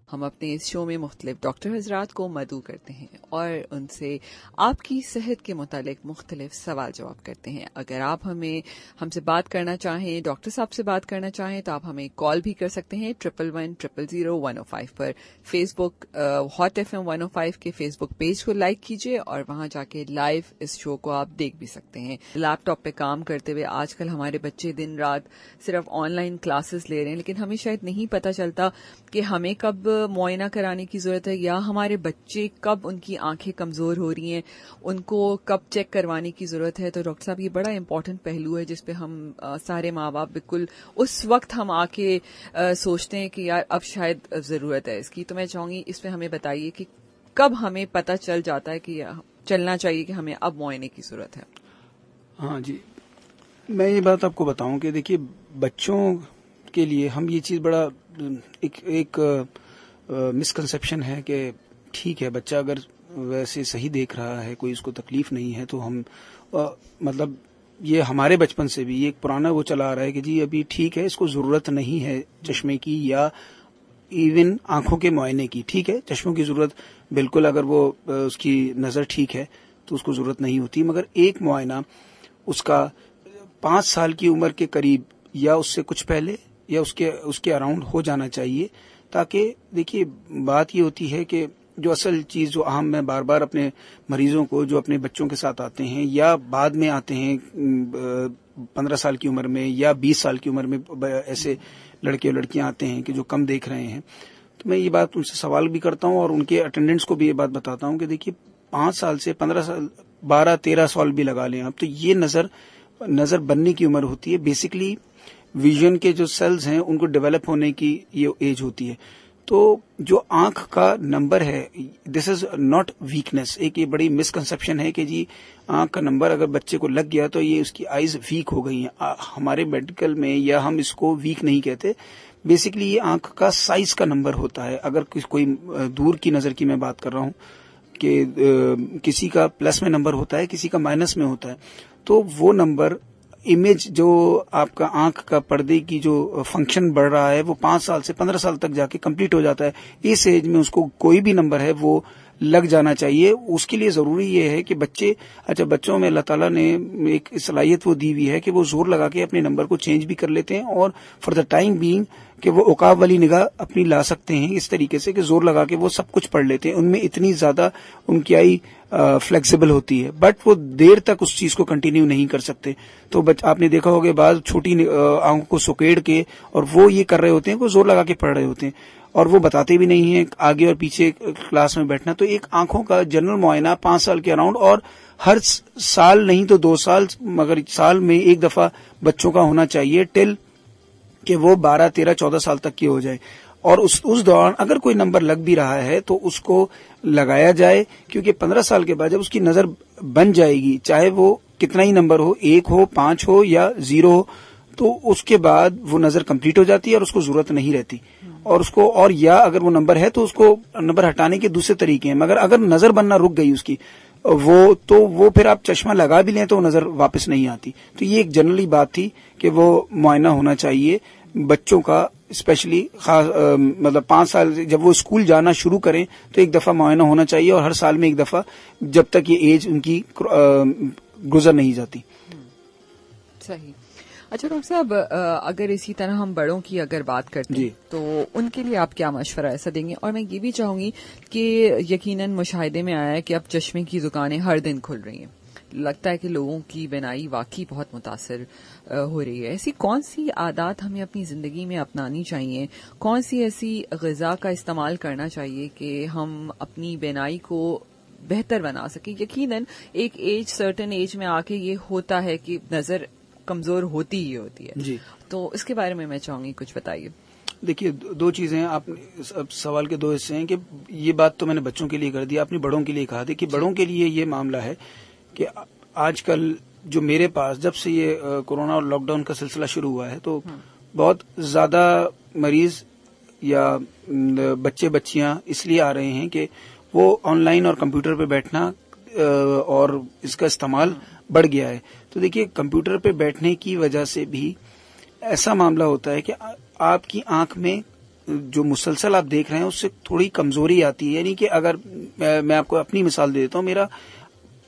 ہم اپنے اس شو میں مختلف ڈاکٹر حضرات کو مدعو کرتے ہیں اور ان سے آپ کی صحت کے متعلق مختلف سوال جواب کرتے ہیں. اگر آپ ہم سے بات کرنا چاہیں، ڈاکٹر صاحب سے بات کرنا چاہیں، تو آپ ہمیں کال بھی کر سکتے ہیں 1110000105 پر. فیس بک ہاٹ FM 105 کے فیس بک پیج کو لائک کیجیے اور وہاں جا کے لائیو اس شو کو آپ دیکھ بھی سکتے ہیں. لیپ ٹاپ پہ کام کرتے ہوئے آج کل ہمارے بچے دن رات صرف آن لائن کلاسز لے رہے ہیں، لیکن ہمیں شاید نہیں پتہ چلتا کہ ہمیں کب معائنہ کرانے کی ضرورت ہے یا ہمارے بچے کب ان کی آنکھیں کمزور ہو رہی ہیں، ان کو کب چیک کروانے کی ضرورت ہے. تو ڈاکٹر صاحب یہ بڑا امپورٹنٹ پہلو ہے جس پہ ہم سارے ماں باپ بالکل اس وقت ہم آ کے سوچتے ہیں کہ یار اب شاید ضرورت ہے اس کی. تو میں چاہوں گی اس پہ ہمیں بتائیے کہ کب ہمیں پتہ چل جاتا ہے کہ چلنا چاہیے کہ ہمیں اب معائنے کی ضرورت ہے. ہاں جی، میں یہ بات آپ کو بتاؤں کہ دیکھیے بچوں کے لیے ہم یہ چیز بڑا ایک مسکنسیپشن ہے کہ ٹھیک ہے بچہ اگر ویسے صحیح دیکھ رہا ہے، کوئی اس کو تکلیف نہیں ہے، تو ہم مطلب یہ ہمارے بچپن سے بھی یہ ایک پرانا وہ چلا آ رہا ہے کہ جی ابھی ٹھیک ہے، اس کو ضرورت نہیں ہے چشمے کی یا ایون آنکھوں کے معائنے کی. ٹھیک ہے، چشموں کی ضرورت بالکل، اگر وہ اس کی نظر ٹھیک ہے تو اس کو ضرورت نہیں ہوتی، مگر ایک معائنہ اس کا 5 سال کی عمر کے قریب یا اس سے کچھ پہلے یا اس کے اراؤنڈ ہو جانا چاہیے. تاکہ دیکھیے بات یہ ہوتی ہے کہ جو اصل چیز جو عام میں بار بار اپنے مریضوں کو جو اپنے بچوں کے ساتھ آتے ہیں یا بعد میں آتے ہیں 15 سال کی عمر میں یا 20 سال کی عمر میں، ایسے لڑکے اور لڑکیاں آتے ہیں کہ جو کم دیکھ رہے ہیں، تو میں یہ بات ان سے سوال بھی کرتا ہوں اور ان کے اٹینڈنٹس کو بھی یہ بات بتاتا ہوں کہ دیکھیے 5 سال سے 15 سال 12-13 سال بھی لگا لیں آپ، تو یہ نظر بننے کی عمر ہوتی ہے. بیسکلی ویژن کے جو سیلز ہیں ان کو ڈیولپ ہونے کی یہ ایج ہوتی ہے. تو جو آنکھ کا نمبر ہے، دس از ناٹ ویکنیس. ایک یہ بڑی مسکنسیپشن ہے کہ جی آنکھ کا نمبر اگر بچے کو لگ گیا تو یہ اس کی آئیز ویک ہو گئی ہیں. ہمارے میڈیکل میں یا ہم اس کو ویک نہیں کہتے، بیسکلی یہ آنکھ کا سائز کا نمبر ہوتا ہے. اگر کوئی دور کی نظر کی میں بات کر رہا ہوں کہ کسی کا پلس میں نمبر ہوتا ہے، کسی کا مائنس میں ہوتا ہے، تو وہ نمبر امیج جو آپ کا آنکھ کا پردے کی جو فنکشن بڑھ رہا ہے وہ 5 سال سے 15 سال تک جا کے کمپلیٹ ہو جاتا ہے. اس ایج میں اس کو کوئی بھی نمبر ہے وہ لگ جانا چاہیے. اس کے لیے ضروری یہ ہے کہ بچوں میں اللہ تعالیٰ نے ایک صلاحیت وہ دی ہوئی ہے کہ وہ زور لگا کے اپنے نمبر کو چینج بھی کر لیتے ہیں اور فار دا ٹائم بینگ کہ وہ عقاب والی نگاہ اپنی لا سکتے ہیں اس طریقے سے کہ زور لگا کے وہ سب کچھ پڑھ لیتے ہیں. ان میں اتنی زیادہ ان کی آئی فلیکسیبل ہوتی ہے، بٹ وہ دیر تک اس چیز کو کنٹینیو نہیں کر سکتے. تو آپ نے دیکھا ہوگا بعض چھوٹی آنکھوں کو سکیڑ کے اور وہ یہ کر رہے ہوتے ہیں، وہ زور لگا کے پڑھ رہے ہوتے ہیں اور وہ بتاتے بھی نہیں ہیں آگے اور پیچھے کلاس میں بیٹھنا. تو ایک آنکھوں کا جنرل معائنہ 5 سال کے اراؤنڈ، اور ہر سال نہیں تو 2 سال، مگر سال میں ایک دفعہ بچوں کا ہونا چاہیے ٹل کہ وہ 12, 13, 14 سال تک کی ہو جائے. اور اس دوران اگر کوئی نمبر لگ بھی رہا ہے تو اس کو لگایا جائے، کیونکہ 15 سال کے بعد جب اس کی نظر بن جائے گی، چاہے وہ کتنا ہی نمبر ہو، 1 ہو، 5 ہو یا 0 ہو، تو اس کے بعد وہ نظر کمپلیٹ ہو جاتی ہے اور اس کو ضرورت نہیں رہتی. اور اس کو اور یا اگر وہ نمبر ہے تو اس کو نمبر ہٹانے کے دوسرے طریقے ہیں. مگر اگر نظر بننا رک گئی اس کی وہ پھر آپ چشمہ لگا بھی لیں تو نظر واپس نہیں آتی. تو یہ ایک جنرلی بات تھی کہ وہ معائنہ ہونا چاہیے بچوں کا، اسپیشلی مطلب 5 سال جب وہ اسکول جانا شروع کریں تو ایک دفعہ معائنہ ہونا چاہیے، اور ہر سال میں ایک دفعہ جب تک یہ ایج ان کی گزر نہیں جاتی. صحیح. اچھا ڈاکٹر صاحب، اگر اسی طرح ہم بڑوں کی اگر بات کرتے ہیں تو ان کے لیے آپ کیا مشورہ ایسا دیں گے؟ اور میں یہ بھی چاہوں گی کہ یقیناً مشاہدے میں آیا ہے کہ اب چشمے کی دکانیں ہر دن کھل رہی ہیں، لگتا ہے کہ لوگوں کی بینائی واقعی بہت متاثر ہو رہی ہے. ایسی کون سی عادات ہمیں اپنی زندگی میں اپنانی چاہیے؟ کون سی ایسی غذا کا استعمال کرنا چاہیے کہ ہم اپنی بینائی کو بہتر بنا سکیں؟ یقیناً ایک ایج، سرٹن ایج میں آ کے یہ ہوتا ہے کہ نظر کمزور ہوتی ہی ہوتی ہے. جی، تو اس کے بارے میں چاہوں گی کچھ بتائیے. دیکھیے 2 چیزیں ہیں. آپ سوال کے 2 حصے ہیں کہ یہ بات تو میں نے بچوں کے لیے کر دی، آپ نے بڑوں کے لیے کہا. دیکھیے بڑوں کے لیے یہ معاملہ ہے کہ آج کل جو میرے پاس جب سے یہ کورونا اور لاک ڈاؤن کا سلسلہ شروع ہوا ہے تو بہت زیادہ مریض یا بچے بچیاں اس لیے آ رہے ہیں کہ وہ آن لائن اور کمپیوٹر پہ بیٹھنا اور اس کا استعمال بڑھ گیا ہے. تو دیکھیے کمپیوٹر پہ بیٹھنے کی وجہ سے بھی ایسا معاملہ ہوتا ہے کہ آپ کی آنکھ میں جو مسلسل آپ دیکھ رہے ہیں اس سے تھوڑی کمزوری آتی ہے. یعنی کہ اگر میں آپ کو اپنی مثال دے دیتا ہوں, میرا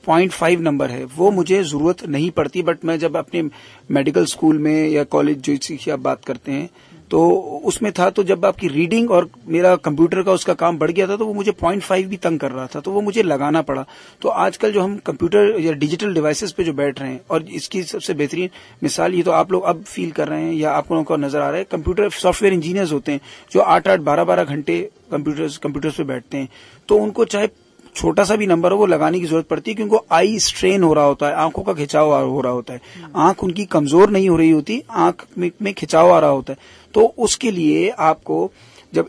0.5 نمبر ہے, وہ مجھے ضرورت نہیں پڑتی, بٹ میں جب اپنے میڈیکل اسکول میں یا کالج جو کی آپ بات کرتے ہیں تو اس میں تھا, تو جب آپ کی ریڈنگ اور میرا کمپیوٹر کا اس کا کام بڑھ گیا تھا تو وہ مجھے 0.5 بھی تنگ کر رہا تھا, تو وہ مجھے لگانا پڑا. تو آج کل جو ہم کمپیوٹر یا ڈیجیٹل ڈیوائسز پہ جو بیٹھ رہے ہیں, اور اس کی سب سے بہترین مثال یہ تو آپ لوگ اب فیل کر رہے ہیں یا آپ لوگوں کو نظر آ رہا ہے, کمپیوٹر سافٹ ویئر انجینئرز ہوتے ہیں جو 8-8 12-12 گھنٹے کمپیوٹرز پہ بیٹھتے ہیں, تو ان کو چاہے چھوٹا سا بھی نمبر ہو وہ لگانے کی ضرورت پڑتی ہے, کیونکہ آئی اسٹرین ہو رہا ہوتا ہے, آنکھوں کا کھچاؤ ہو رہا ہوتا ہے, آنکھ ان کی کمزور نہیں ہو رہی ہوتی, آنکھ میں کھچاؤ آ رہا ہوتا ہے. تو اس کے لیے آپ کو جب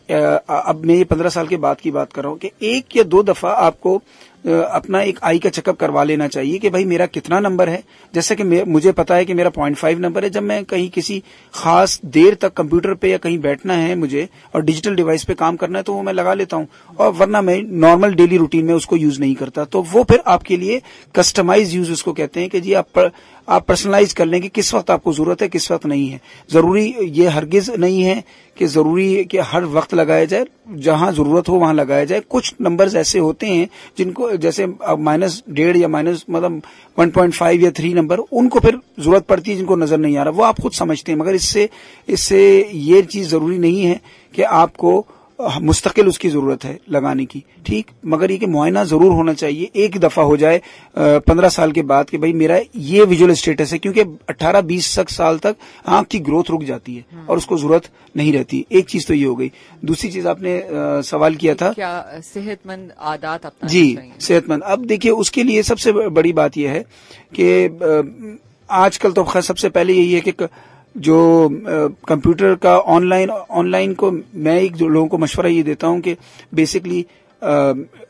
اب میں یہ 15 سال کے بعد کی بات کر رہا ہوں کہ 1 یا 2 دفعہ آپ کو اپنا ایک آئی کا چیک اپ کروا لینا چاہیے کہ بھائی میرا کتنا نمبر ہے. جیسے کہ مجھے پتا ہے کہ میرا 0.5 نمبر ہے, جب میں کہیں کسی خاص دیر تک کمپیوٹر پہ یا کہیں بیٹھنا ہے مجھے اور ڈیجیٹل ڈیوائس پہ کام کرنا ہے تو وہ میں لگا لیتا ہوں, اور ورنہ میں نارمل ڈیلی روٹین میں اس کو یوز نہیں کرتا. تو وہ پھر آپ کے لیے کسٹمائز یوز اس کو کہتے ہیں کہ جی آپ پرسنلائز کر لیں کہ کس وقت آپ کو ضرورت ہے کس وقت نہیں ہے. ضروری یہ ہرگز نہیں ہے کہ ضروری کہ ہر وقت لگایا جائے, جہاں ضرورت ہو وہاں لگایا جائے. کچھ نمبرز ایسے ہوتے ہیں جن کو جیسے -1.5 یا مطلب 1.5 یا 3 نمبر, ان کو پھر ضرورت پڑتی ہے جن کو نظر نہیں آ رہا, وہ آپ خود سمجھتے ہیں. مگر اس سے یہ چیز ضروری نہیں ہے کہ آپ کو مستقل اس کی ضرورت ہے لگانے کی, ٹھیک. مگر یہ کہ معائنہ ضرور ہونا چاہیے, ایک دفعہ ہو جائے 15 سال کے بعد کہ بھائی میرا یہ ویژول اسٹیٹس ہے, کیونکہ 18-20 سال تک آنکھ کی گروتھ رک جاتی ہے اور اس کو ضرورت نہیں رہتی. ایک چیز تو یہ ہو گئی. دوسری چیز آپ نے سوال کیا تھا کیا صحت مند عادات اپنانا جی چاہیے. صحت مند, اب دیکھیے اس کے لیے سب سے بڑی بات یہ ہے کہ آج کل تو خیر سب سے پہلے یہی ہے کہ جو کمپیوٹر کا آن لائن کو میں ایک لوگوں کو مشورہ یہ دیتا ہوں کہ بیسکلی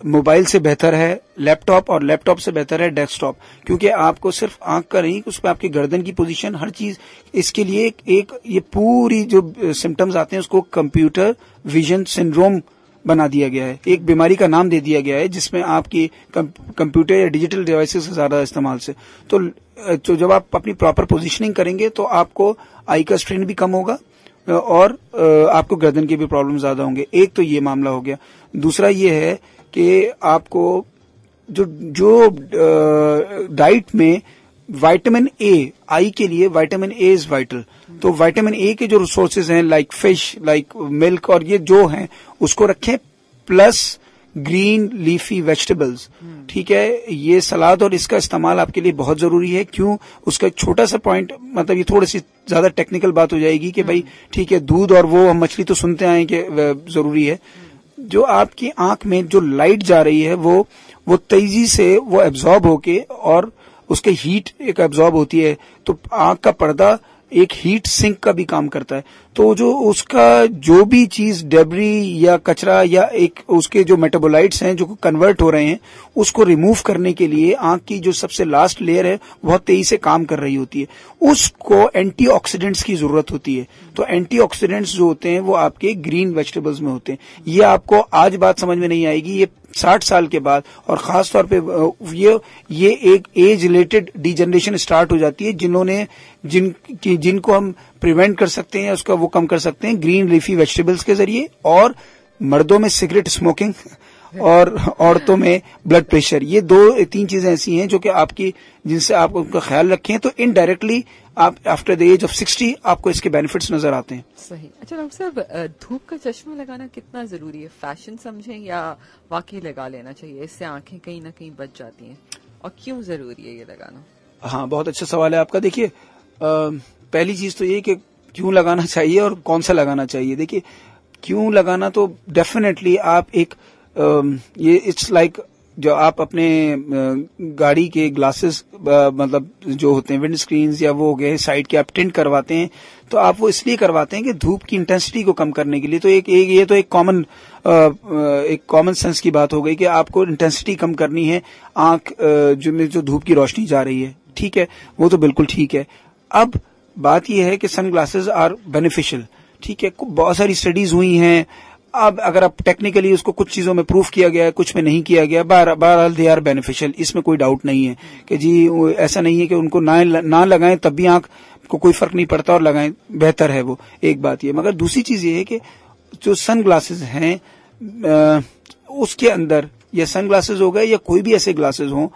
موبائل سے بہتر ہے لیپ ٹاپ, اور لیپ ٹاپ سے بہتر ہے ڈیسک ٹاپ, کیونکہ آپ کو صرف آنکھ کا نہیں, اس پہ آپ کی گردن کی پوزیشن ہر چیز, اس کے لیے ایک یہ پوری جو سمٹمز آتے ہیں اس کو کمپیوٹر ویژن سنڈروم بنا دیا گیا ہے, ایک بیماری کا نام دے دیا گیا ہے جس میں آپ کی کمپیوٹر یا ڈیجیٹل ڈیوائسز سے زیادہ استعمال سے. تو جب آپ اپنی پراپر پوزیشننگ کریں گے تو آپ کو آئی کا اسٹرین بھی کم ہوگا اور آپ کو گردن کے بھی پرابلم زیادہ ہوں گے. ایک تو یہ معاملہ ہو گیا. دوسرا یہ ہے کہ آپ کو جو ڈائٹ میں وائٹامن اے, آئی کے لیے وائٹامن اے از وائٹل, تو وائٹامن اے کے جو ریسورسز ہیں لائک فش, لائک ملک, اور یہ جو ہیں اس کو رکھیں, پلس گرین لیفی ویجیٹیبلز, ٹھیک ہے. یہ سلاد اور اس کا استعمال آپ کے لیے بہت ضروری ہے. کیوں, اس کا ایک چھوٹا سا پوائنٹ, مطلب یہ تھوڑی سی زیادہ ٹیکنیکل بات ہو جائے گی کہ بھائی ٹھیک ہے دودھ اور وہ ہم مچھلی تو سنتے آئے کہ ضروری ہے. جو آپ کی آنکھ میں جو لائٹ جا رہی ہے وہ تیزی سے وہ ایبزارب ہو کے, اور اس کے ہیٹ ایک ایبزارب ہوتی ہے, تو آنکھ کا پردہ ایک ہیٹ سنک کا بھی کام کرتا ہے. تو جو اس کا جو بھی چیز ڈیبری یا کچرا یا ایک اس کے جو میٹابولائٹس ہیں جو کنورٹ ہو رہے ہیں, اس کو ریموو کرنے کے لیے آنکھ کی جو سب سے لاسٹ لیئر ہے بہت تیزی سے کام کر رہی ہوتی ہے. اس کو اینٹی آکسیڈنٹس کی ضرورت ہوتی ہے. تو اینٹی آکسیڈنٹس جو ہوتے ہیں وہ آپ کے گرین ویجیٹیبلز میں ہوتے ہیں. یہ آپ کو آج بات سمجھ میں نہیں آئے گی, یہ 60 سال کے بعد, اور خاص طور پہ یہ ایک age related degeneration start ہو جاتی ہے جن کو ہم پریونٹ کر سکتے ہیں, اس کا وہ کم کر سکتے ہیں گرین لیفی ویجیٹیبلز کے ذریعے. اور مردوں میں سگریٹ اسموکنگ اور عورتوں میں بلڈ پریشر, یہ 2-3 چیزیں ایسی ہیں جو کہ آپ کی, جن سے آپ ان کا خیال رکھیں تو انڈائریکٹلی آپ آفٹر دا ایج آف 60 آپ کو اس کے بینیفٹس نظر آتے ہیں. صحیح. اچھا ڈاکٹر صاحب, دھوپ کا چشمہ لگانا کتنا ضروری ہے؟ فیشن سمجھیں یا واقعی لگا لینا چاہیے؟ اس سے آنکھیں کہیں نہ کہیں بچ جاتی ہیں, اور کیوں ضروری ہے یہ لگانا؟ ہاں, بہت اچھا سوال ہے آپ کا. دیکھیے پہلی چیز تو یہ کہ کیوں لگانا چاہیے اور کون سا لگانا چاہیے. دیکھیے کیوں لگانا تو ڈیفینیٹلی آپ ایک یہ اٹس لائک جو آپ اپنے گاڑی کے گلاسز مطلب جو ہوتے ہیں ونڈ سکرینز یا وہ ہو گئے سائڈ کے آپ ٹنٹ کرواتے ہیں, تو آپ وہ اس لیے کرواتے ہیں کہ دھوپ کی انٹینسٹی کو کم کرنے کے لیے. تو یہ تو ایک کامن سینس کی بات ہو گئی کہ آپ کو انٹینسٹی کم کرنی ہے آنکھ جو دھوپ کی روشنی جا رہی ہے, ٹھیک ہے, وہ تو بالکل ٹھیک ہے. اب بات یہ ہے کہ سن گلاسز آر بینیفیشل, ٹھیک ہے, بہت ساری اسٹڈیز ہوئی ہیں. اب اگر آپ ٹیکنیکلی اس کو کچھ چیزوں میں پروف کیا گیا ہے, کچھ میں نہیں کیا گیا, بہرحال دے آر بینیفیشل, اس میں کوئی ڈاؤٹ نہیں ہے کہ جی ایسا نہیں ہے کہ ان کو نہ لگائیں تب بھی آنکھ کو کوئی فرق نہیں پڑتا اور لگائیں بہتر ہے, وہ ایک بات یہ. مگر دوسری چیز یہ ہے کہ جو سن گلاسز ہیں اس کے اندر یا سن گلاسز ہو گئے یا کوئی بھی ایسے گلاسز ہوں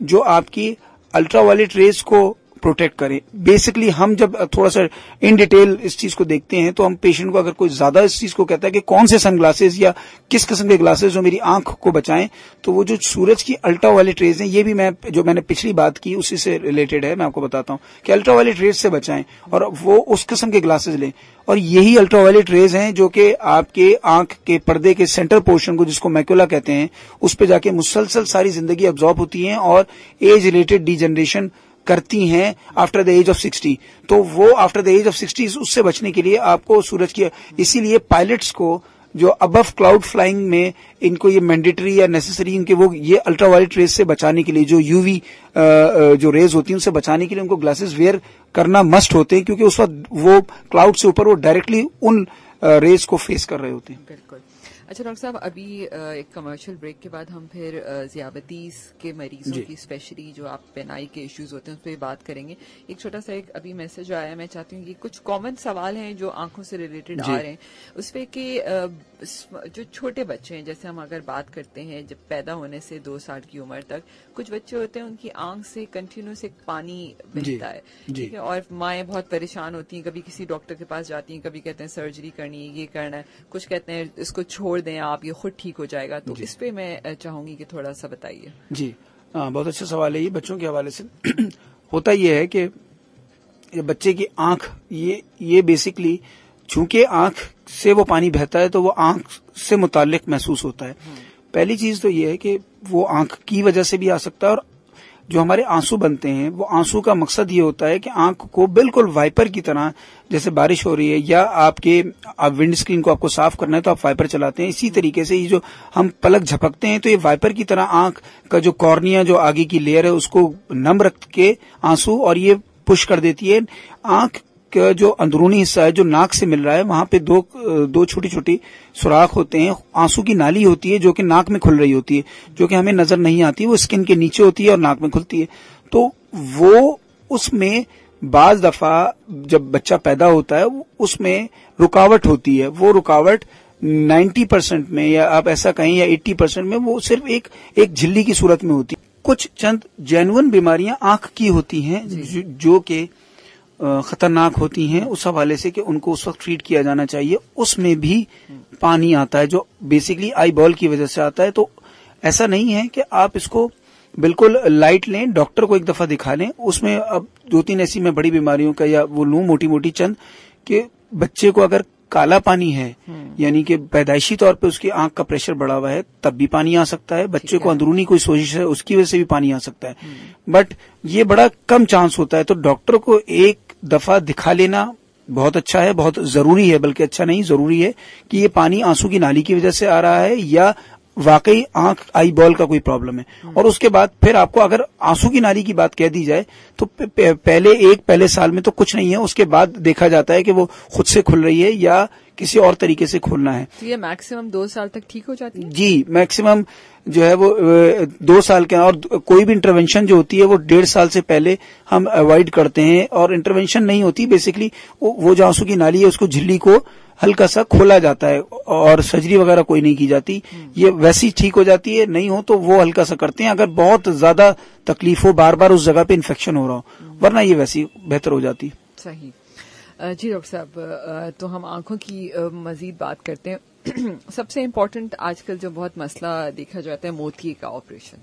جو آپ کی الٹرا وائلٹ ریز کو پروٹیکٹ کریں. بیسکلی ہم جب تھوڑا سا ان ڈیٹیل اس چیز کو دیکھتے ہیں تو ہم پیشنٹ کو اگر کوئی زیادہ اس چیز کو کہتا ہے کہ کون سے سن گلاسز یا کس قسم کے گلاسز جو میری آنکھ کو بچائیں, تو وہ جو سورج کی الٹرا وائلٹ ریز ہیں, یہ بھی میں نے پچھلی بات کی اسی سے ریلیٹڈ ہے, میں آپ کو بتاتا ہوں کہ الٹرا وائلٹ ریز سے بچائیں اور وہ اس قسم کے گلاسز لیں. اور یہی الٹرا وائلٹ ریز ہیں جو کہ آپ کے آنکھ کے پردے کے سینٹر پورشن کو, جس کو میکولا کہتے ہیں, اس پہ جا کے مسلسل ساری زندگی ابزارب ہوتی ہیں اور ایج ریلیٹڈ ڈی جنریشن کرتی ہیں آفٹر دا ایج آف 60. تو وہ آفٹر دا ایج آف 60 اس سے بچنے کے لیے آپ کو سورج کی, اسی لیے پائلٹس کو جو ابو کلاؤڈ فلائنگ میں ان کو یہ مینڈیٹری یا نیسسری ان کے وہ یہ الٹرا وائلٹ ریز سے بچانے کے لیے جو یو وی جو ریز ہوتی ہیں ان سے بچانے کے لیے ان کو گلاسز ویئر کرنا مسٹ ہوتے ہیں, کیونکہ اس وقت وہ کلاؤڈ سے اوپر وہ ڈائریکٹلی ان ریز کو فیس کر رہے ہوتے ہیں. بالکل. اچھا ڈاکٹر صاحب, ابھی ایک کمرشل بریک کے بعد ہم پھر ذیابطیس کے مریضوں کی اسپیشلی جو آپ پینائی کے ایشوز ہوتے ہیں اس پہ بات کریں گے. ایک چھوٹا سا ایک ابھی میسج آیا, میں چاہتی ہوں کہ کچھ کامن سوال ہیں جو آنکھوں سے ریلیٹڈ آ رہے ہیں اس پہ کہ جو چھوٹے بچے ہیں, جیسے ہم اگر بات کرتے ہیں جب پیدا ہونے سے 2 سال کی عمر تک, کچھ بچے ہوتے ہیں ان کی آنکھ سے کنٹینیوس ایک پانی بہتا ہے, ٹھیک ہے, اور مائیں بہت پریشان ہوتی ہیں, کبھی کسی ڈاکٹر کے پاس جاتی ہیں, کبھی کہتے ہیں سرجری کرنی ہے, یہ کرنا ہے, کچھ کہتے ہیں اس کو چھوڑ دیں آپ, یہ خود ٹھیک ہو جائے گا. تو اس پہ میں چاہوں گی کہ تھوڑا سا بتائیے. جی بہت اچھا سوال ہے یہ. بچوں کے حوالے سے ہوتا یہ ہے کہ بچے کی آنکھ یہ بیسکلی چونکہ آنکھ سے وہ پانی بہتا ہے تو وہ آنکھ سے متعلق محسوس ہوتا ہے. پہلی چیز تو یہ ہے کہ وہ آنکھ کی وجہ سے بھی آ سکتا ہے, اور جو ہمارے آنسو بنتے ہیں وہ آنسو کا مقصد یہ ہوتا ہے کہ آنکھ کو بالکل وائپر کی طرح, جیسے بارش ہو رہی ہے یا آپ ونڈ اسکرین کو آپ کو صاف کرنا ہے تو آپ وائپر چلاتے ہیں, اسی طریقے سے یہ جو ہم پلک جھپکتے ہیں تو یہ وائپر کی طرح آنکھ کا جو کارنیا جو آگے کی لیئر ہے اس کو نم رکھ کے آنسو, اور یہ پش کر دیتی ہے آنکھ کا جو اندرونی حصہ ہے جو ناک سے مل رہا ہے, وہاں پہ دو چھوٹی چھوٹی سوراخ ہوتے ہیں, آنسو کی نالی ہوتی ہے جو کہ ناک میں کھل رہی ہوتی ہے, جو کہ ہمیں نظر نہیں آتی, وہ اسکن کے نیچے ہوتی ہے اور ناک میں کھلتی ہے. تو وہ اس میں بعض دفعہ جب بچہ پیدا ہوتا ہے اس میں رکاوٹ ہوتی ہے, وہ رکاوٹ 90% میں یا آپ ایسا کہیں یا 80% میں وہ صرف ایک جھلی کی صورت میں ہوتی ہے. کچھ چند جینون بیماریاں آنکھ کی ہوتی ہیں جو کہ خطرناک ہوتی ہیں اس حوالے سے کہ ان کو اس وقت ٹریٹ کیا جانا چاہیے. اس میں بھی پانی آتا ہے جو بیسکلی آئی بال کی وجہ سے آتا ہے. تو ایسا نہیں ہے کہ آپ اس کو بالکل لائٹ لیں, ڈاکٹر کو ایک دفعہ دکھا لیں. اس میں اب 2-3 ایسی میں بڑی بیماریوں کا یا وہ لوں موٹی موٹی چند کہ بچے کو اگر کالا پانی ہے یعنی کہ پیدائشی طور پہ اس کی آنکھ کا پریشر بڑھا ہوا ہے تب بھی پانی آ سکتا ہے, بچے کو اندرونی کوئی سوزش ہے اس کی وجہ سے بھی پانی آ سکتا ہے, بٹ یہ بڑا کم چانس ہوتا ہے. تو ڈاکٹر کو ایک دفعہ دکھا لینا بہت اچھا ہے, بہت ضروری ہے, بلکہ اچھا نہیں ضروری ہے کہ یہ پانی آنسو کی نالی کی وجہ سے آ رہا ہے یا واقعی آنکھ آئی بال کا کوئی پرابلم ہے. اور اس کے بعد پھر آپ کو اگر آنسو کی نالی کی بات کہہ دی جائے تو پہلے سال میں تو کچھ نہیں ہے, اس کے بعد دیکھا جاتا ہے کہ وہ خود سے کھل رہی ہے یا کسی اور طریقے سے کھولنا ہے. تو یہ میکسیمم 2 سال تک ٹھیک ہو جاتی ہے؟ جی میکسیمم جو ہے وہ 2 سال کے, اور کوئی بھی انٹروینشن جو ہوتی ہے وہ 1.5 سال سے پہلے ہم اوائڈ کرتے ہیں. اور انٹروینشن نہیں ہوتی, بیسکلی وہ جو آنسو کی نالی ہے اس کو جھلی کو ہلکا سا کھولا جاتا ہے اور سرجری وغیرہ کوئی نہیں کی جاتی, یہ ویسی ٹھیک ہو جاتی ہے. نہیں ہو تو وہ ہلکا سا کرتے ہیں اگر بہت زیادہ تکلیف ہو, بار بار اس جگہ پہ انفیکشن ہو رہا ہو, ورنہ یہ ویسی بہتر ہو جاتی. صحیح. جی ڈاکٹر صاحب, تو ہم آنکھوں کی مزید بات کرتے ہیں. سب سے امپورٹنٹ آج کل جو بہت مسئلہ دیکھا جاتا ہے موتیے کا آپریشن.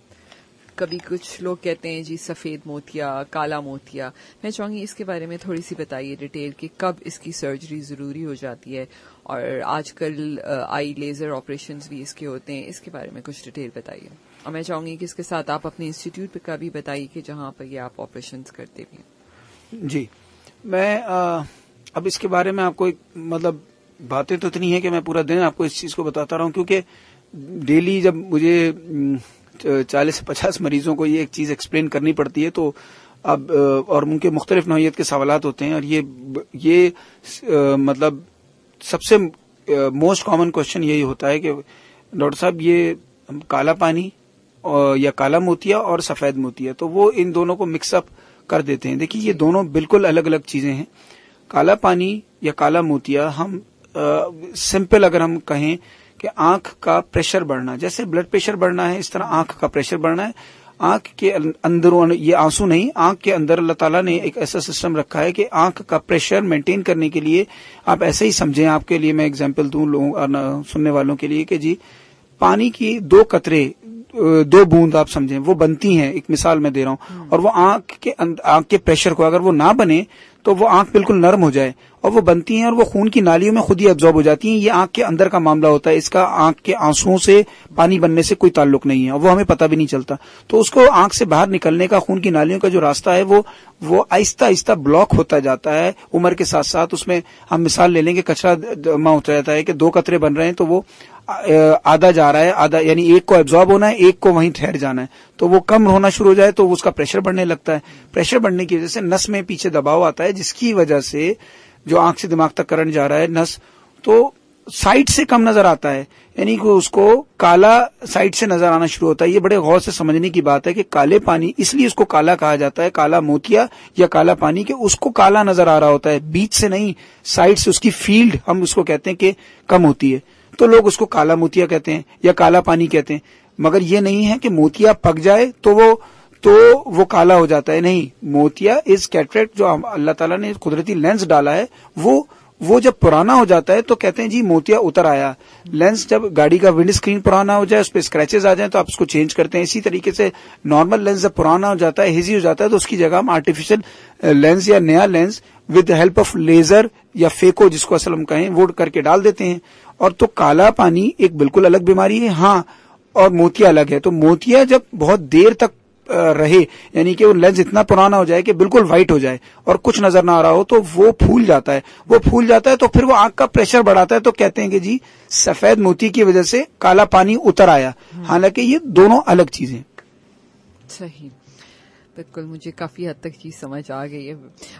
کبھی کچھ لوگ کہتے ہیں جی سفید موتیا, کالا موتیا. میں چاہوں گی اس کے بارے میں تھوڑی سی بتائیے ڈیٹیل کہ کب اس کی سرجری ضروری ہو جاتی ہے, اور آج کل آئی لیزر آپریشنز بھی اس کے ہوتے ہیں, اس کے بارے میں کچھ ڈیٹیل بتائیے. اور میں چاہوں گی کہ اس کے ساتھ آپ اپنے انسٹیٹیوٹ پہ کا بھی بتائیے کہ جہاں پر یہ آپ آپریشنز کرتے بھی ہیں. جی میں اب اس کے بارے میں آپ کو مطلب باتیں تو اتنی ہیں کہ میں پورا دن آپ کو اس چیز کو بتاتا رہا ہوں, کیونکہ ڈیلی جب مجھے 40 سے 50 مریضوں کو یہ ایک چیز ایکسپلین کرنی پڑتی ہے تو اب اور ان کے مختلف نوعیت کے سوالات ہوتے ہیں, اور یہ مطلب سب سے موسٹ کامن کوشچن یہی ہوتا ہے کہ ڈاکٹر صاحب یہ کالا پانی یا کالا موتیا اور سفید موتیا, تو وہ ان دونوں کو مکس اپ کر دیتے ہیں. دیکھیے یہ دونوں بالکل الگ الگ چیزیں ہیں. کالا پانی یا کالا موتیا ہم سمپل اگر ہم کہیں کہ آنکھ کا پریشر بڑھنا، جیسے بلڈ پریشر بڑھنا ہے اس طرح آنکھ کا پریشر بڑھنا ہے. آنکھ کے اندر، یہ آنسو نہیں، آنکھ کے اندر اللہ تعالیٰ نے ایک ایسا سسٹم رکھا ہے کہ آنکھ کا پریشر مینٹین کرنے کے لیے آپ ایسے ہی سمجھیں. آپ کے لیے میں اگزامپل دوں لوگوں سننے والوں کے لیے کہ جی پانی کی 2 قطرے 2 بوند آپ سمجھیں وہ بنتی ہیں، ایک مثال میں دے رہا ہوں، اور وہ آنکھ کے پریشر کو اگر وہ نہ بنے تو وہ آنکھ بالکل نرم ہو جائے اور وہ بنتی ہیں اور وہ خون کی نالیوں میں خود ہی ایبزارب ہو جاتی ہیں. یہ آنکھ کے اندر کا معاملہ ہوتا ہے، اس کا آنکھ کے آنسوؤں سے پانی بننے سے کوئی تعلق نہیں ہے اور وہ ہمیں پتہ بھی نہیں چلتا. تو اس کو آنکھ سے باہر نکلنے کا خون کی نالیوں کا جو راستہ ہے وہ آہستہ آہستہ بلاک ہوتا جاتا ہے عمر کے ساتھ ساتھ. اس میں ہم مثال لے لیں کہ کچرا جمع ہوتا جاتا ہے کہ 2 قطرے بن رہے ہیں تو وہ آدھا جا رہا ہے، آدھا یعنی ایک کو ایبزارب ہونا ہے، ایک کو وہیں ٹھہر جانا ہے. تو وہ کم ہونا شروع ہو جائے تو اس کا پریشر بڑھنے لگتا ہے. پریشر بڑھنے کی وجہ سے نس میں پیچھے دباؤ آتا ہے، جس کی وجہ سے جو آنکھ سے دماغ تک کرنٹ جا رہا ہے نس تو سائڈ سے کم نظر آتا ہے، یعنی کہ اس کو کالا سائڈ سے نظر آنا شروع ہوتا ہے. یہ بڑے غور سے سمجھنے کی بات ہے کہ کالے پانی اس لیے اس کو کالا کہا جاتا ہے، کالا موتیا یا کالا پانی، کہ اس کو کالا نظر آ رہا ہوتا ہے، بیچ سے نہیں، سائڈ سے. اس کی فیلڈ ہم اس کو کہتے ہیں کہ کم ہوتی ہے تو لوگ اس کو کالا موتیا کہتے ہیں یا کالا پانی کہتے ہیں. مگر یہ نہیں ہے کہ موتیا پک جائے تو وہ کالا ہو جاتا ہے، نہیں. موتیا از کیٹریکٹ، جو اللہ تعالیٰ نے قدرتی لینس ڈالا ہے وہ جب پرانا ہو جاتا ہے تو کہتے ہیں جی موتیا اتر آیا. لینس جب گاڑی کا ونڈ اسکرین پرانا ہو جائے، اس پہ اسکریچز آ جائیں تو آپ اس کو چینج کرتے ہیں. اسی طریقے سے نارمل لینس جب پرانا ہو جاتا ہے، ہیزی ہو جاتا ہے، تو اس کی جگہ ہم آرٹیفیشل لینس یا نیا lens with help of laser یا فیکو جس کو اصل ہم کہیں وہ کر کے ڈال دیتے ہیں. اور تو کالا پانی ایک بالکل الگ بیماری ہے، ہاں، اور موتیا الگ ہے. تو موتیا جب بہت دیر تک رہے، یعنی کہ وہ لینس اتنا پرانا ہو جائے کہ بالکل وائٹ ہو جائے اور کچھ نظر نہ آ رہا ہو تو وہ پھول جاتا ہے تو پھر وہ آنکھ کا پریشر بڑھاتا ہے تو کہتے ہیں کہ جی سفید موتی کی وجہ سے کالا پانی اتر آیا. حالانکہ یہ دونوں الگ چیزیں. صحیح، بالکل مجھے کافی حد تک چیز سمجھ آ گئی ہے.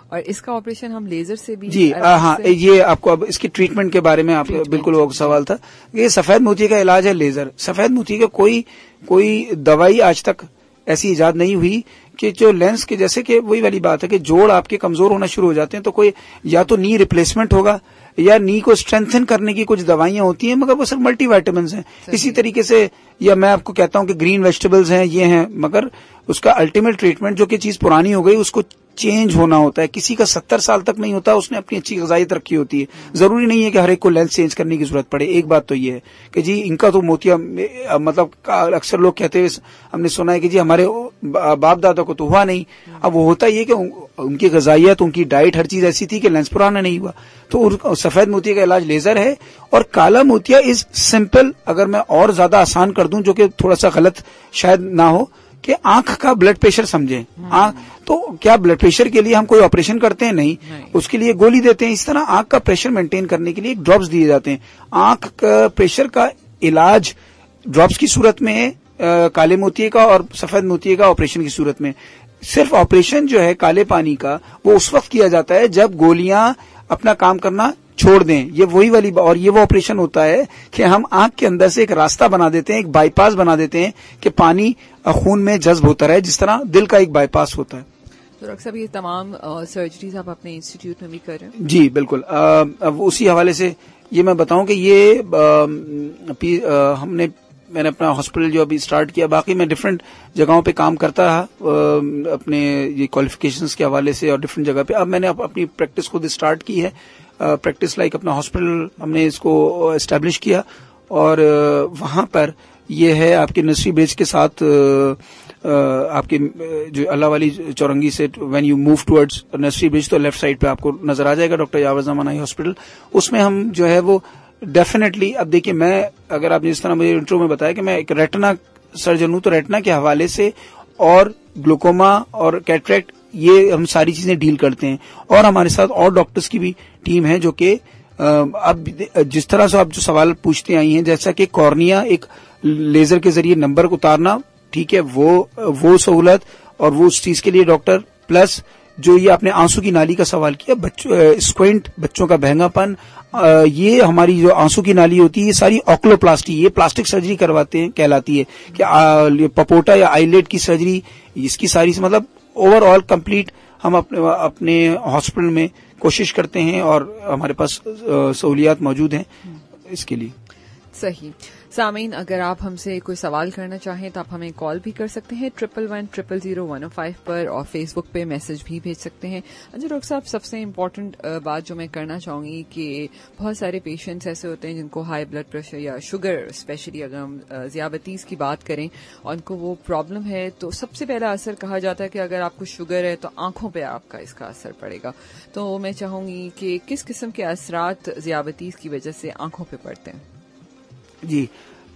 اور اس کا آپریشن ہم لیزر سے بھی جی ہاں، یہ آپ کو اب اس کی ٹریٹمنٹ کے بارے میں آپ بالکل وہ سوال تھا. یہ سفید موتی کا علاج ہے لیزر. سفید موتی کا کوئی دوائی آج تک ایسی ایجاد نہیں ہوئی کہ جو لینس کے، جیسے کہ وہی والی بات ہے کہ جوڑ آپ کے کمزور ہونا شروع ہو جاتے ہیں تو کوئی یا تو نی ریپلیسمنٹ ہوگا یا نی کو اسٹرینتھن کرنے کی کچھ دوائیاں ہوتی ہیں، مگر وہ صرف ملٹی وائٹامنز ہیں. اسی طریقے سے یا میں آپ کو کہتا ہوں کہ گرین ویجیٹیبلز ہیں، یہ ہیں، مگر اس کا الٹیمیٹ ٹریٹمنٹ جو کہ چیز پرانی ہو گئی اس کو چینج ہونا ہوتا ہے. کسی کا 70 سال تک نہیں ہوتا، اس نے اپنی اچھی غذائیت رکھی ہوتی ہے. ضروری نہیں ہے کہ ہر ایک کو لینس چینج کرنے کی ضرورت پڑے. ایک بات تو یہ ہے کہ جی ان کا تو موتیا، مطلب اکثر لوگ کہتے ہیں، ہم نے سنا ہے کہ جی ہمارے باپ دادا کو تو ہوا نہیں. اب وہ ہوتا یہ کہ ان کی غذائیت، ان کی ڈائٹ، ہر چیز ایسی تھی کہ لینس پرانا نہیں ہوا. تو سفید موتیا کا علاج لیزر ہے. اور کالا موتیا از سمپل. اگر میں اور زیادہ آسان کر دوں، جو کہ تھوڑا سا غلط شاید نہ ہو، کہ آنکھ کا بلڈ پریشر سمجھیں. تو کیا بلڈ پریشر کے لیے ہم کوئی آپریشن کرتے ہیں؟ نہیں. اس کے لیے گولی دیتے ہیں. اس طرح آنکھ کا پریشر مینٹین کرنے کے لیے ڈراپس دیے جاتے ہیں. آنکھ کا پریشر کا علاج ڈراپس کی صورت میں ہے، کالے موتیے کا اور سفید موتیے کا آپریشن کی صورت میں. صرف آپریشن جو ہے کالے پانی کا وہ اس وقت کیا جاتا ہے جب گولیاں اپنا کام کرنا چھوڑ دیں. یہ وہی والی، اور یہ وہ آپریشن ہوتا ہے کہ ہم آنکھ کے اندر سے ایک راستہ بنا دیتے ہیں، ایک بائی پاس بنا دیتے ہیں کہ پانی خون میں جذب ہوتا رہے، جس طرح دل کا ایک بائی پاس ہوتا ہے. تو ڈاکٹر صاحب یہ تمام سرجریز آپ اپنے انسٹیٹیوٹ میں بھی کر رہے ہیں؟ جی بالکل. اب اسی حوالے سے یہ میں بتاؤں کہ یہ میں نے اپنا ہاسپٹل جو ابھی اسٹارٹ کیا، باقی میں ڈفرینٹ جگہوں پہ کام کرتا رہا اپنے یہ کوالیفیکیشنز کے حوالے سے اور ڈفرینٹ جگہ پہ. اب میں نے اپنی پریکٹس خود اسٹارٹ کی ہے. پریکٹس لائک اپنا ہاسپٹل ہم نے اس کو اسٹیبلش کیا اور وہاں پر یہ ہے آپ کے نرسری برج کے ساتھ، آپ کے جو اللہ والی چورنگی سے when you move towards nursery bridge تو لیفٹ سائڈ پہ آپ کو نظر آ جائے گا ڈاکٹر یاور زمانائی ہاسپٹل. اس میں ہم جو ہے وہ ڈیفینیٹلی، اب دیکھیے میں اگر آپ نے جس طرح مجھے انٹرو میں بتایا کہ میں ایک ریٹنا سرجن ہوں، تو ریٹنا کے حوالے سے اور گلوکوما اور کیٹریکٹ یہ ہم ساری چیزیں ڈیل کرتے ہیں. اور ہمارے ساتھ اور ڈاکٹرز کی بھی ٹیم ہے جو کہ اب جس طرح سے آپ جو سوال پوچھتے آئی ہیں، جیسا کہ کارنیا ایک لیزر کے ذریعے نمبر اتارنا، ٹھیک ہے، وہ سہولت اور وہ اس چیز کے لیے ڈاکٹر، پلس جو یہ آپ نے آنسو کی نالی کا سوال کیا، اسکوینٹ، بچوں کا بہنگا پن، یہ ہماری جو آنسو کی نالی ہوتی ہے یہ ساری آکلوپلاسٹی، یہ پلاسٹک سرجری کرواتے ہیں کہلاتی ہے کہ پپوٹا یا آئی لیڈ کی سرجری، اس کی ساری مطلب اوور آل کمپلیٹ ہم اپنے ہاسپٹل میں کوشش کرتے ہیں اور ہمارے پاس سہولیات موجود ہیں اس کے لیے. صحیح. سامعین، اگر آپ ہم سے کوئی سوال کرنا چاہیں تو آپ ہمیں کال بھی کر سکتے ہیں 1110000105 پر، اور فیس بک پہ میسج بھی بھیج سکتے ہیں. اچھا ڈاکٹر صاحب، سب سے امپورٹنٹ بات جو میں کرنا چاہوں گی کہ بہت سارے پیشنٹس ایسے ہوتے ہیں جن کو ہائی بلڈ پریشر یا شوگر، اسپیشلی اگر ہم ذیابیطیز کی بات کریں اور ان کو وہ پرابلم ہے، تو سب سے پہلا اثر کہا جاتا ہے کہ اگر آپ کو شوگر ہے تو آنکھوں پہ آپ کا اس کا اثر پڑے گا. تو میں چاہوں گی کہ کس قسم کے اثرات ذیابیطیز کی وجہ سے آنکھوں پہ پڑتے ہیں؟ جی،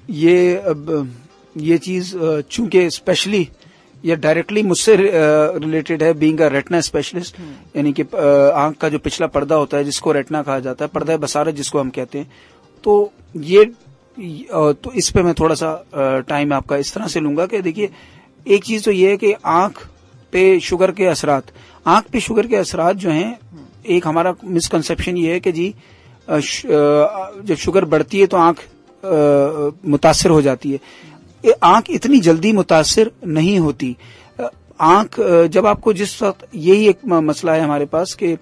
یہ چیز چونکہ اسپیشلی یا ڈائریکٹلی مجھ سے ریلیٹڈ ہے، بینگ اے ریٹنا اسپیشلسٹ، یعنی کہ آنکھ کا جو پچھلا پردہ ہوتا ہے جس کو ریٹنا کہا جاتا ہے، پردہ بصارت جس کو ہم کہتے ہیں، تو اس پہ میں تھوڑا سا ٹائم آپ کا اس طرح سے لوں گا کہ دیکھیے، ایک چیز تو یہ ہے کہ آنکھ پہ شوگر کے اثرات جو ہیں، ایک ہمارا مسکنسیپشن یہ ہے کہ جی جب شوگر بڑھتی ہے تو آنکھ متاثر ہو جاتی ہے. آنکھ اتنی جلدی متاثر نہیں ہوتی. آنکھ جب آپ کو جس وقت، یہی ایک مسئلہ ہے ہمارے پاس کہ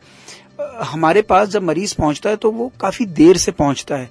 ہمارے پاس جب مریض پہنچتا ہے تو وہ کافی دیر سے پہنچتا ہے.